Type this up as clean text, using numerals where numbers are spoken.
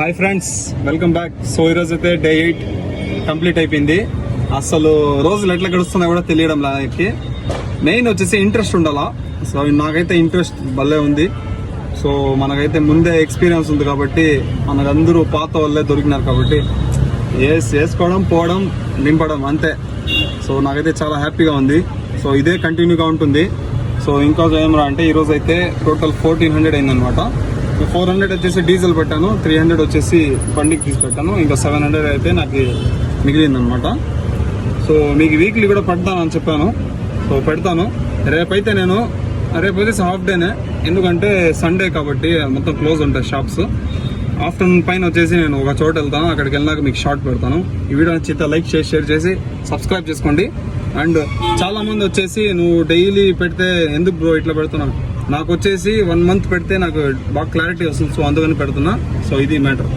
Hi friends, welcome back. So ఈరోజు అయితే day 8 complete అయిపోయింది. అసలు రోజులు ఎట్లా గడుస్తున్నా కూడా తెలియడం లాకి. మెయిన్ వచ్చేసి ఇంట్రెస్ట్ ఉండాలా. సో నాకైతే ఇంట్రెస్ట్ భలే ఉంది. సో మనకైతే ముందే ఎక్స్పీరియన్స్ ఉంది కాబట్టి, మనకందరూ పాత వాళ్ళే దొరికినారు కాబట్టి వేసుకోవడం, పోవడం, నింపడం అంతే. సో నాకైతే చాలా హ్యాపీగా ఉంది. సో ఇదే కంటిన్యూగా ఉంటుంది. సో ఇంకా ఏమరా అంటే ఈరోజు అయితే టోటల్ 1400 అయిందనమాట. 400 వచ్చేసి డీజిల్ పెట్టాను, 300 వచ్చేసి బండికి తీసి పెట్టాను, ఇంకా 700 అయితే నాకు మిగిలిందనమాట. సో మీకు వీక్లీ కూడా పెడతానని చెప్పాను. సో పెడతాను. రేపైతే వచ్చేసి హాఫ్ డేనే, ఎందుకంటే సండే కాబట్టి మొత్తం క్లోజ్ ఉంటాయి షాప్స్. ఆఫ్టర్నూన్ పైన వచ్చేసి నేను ఒక చోట వెళ్తాను, అక్కడికి వెళ్ళాక మీకు షార్ట్ పెడతాను. ఈ వీడియో నచ్చితే లైక్ చేసి షేర్ చేసి సబ్స్క్రైబ్ చేసుకోండి. అండ్ చాలా మంది వచ్చేసి నువ్వు డైలీ పెడితే ఎందుకు బ్రో ఇట్లా పెడుతున్నావు, నాకు వచ్చేసి 1 మంత్ పెడితే నాకు బాగా క్లారిటీ వస్తుంది. సో అందుకని పెడుతున్నా. సో ఇది మ్యాటర్.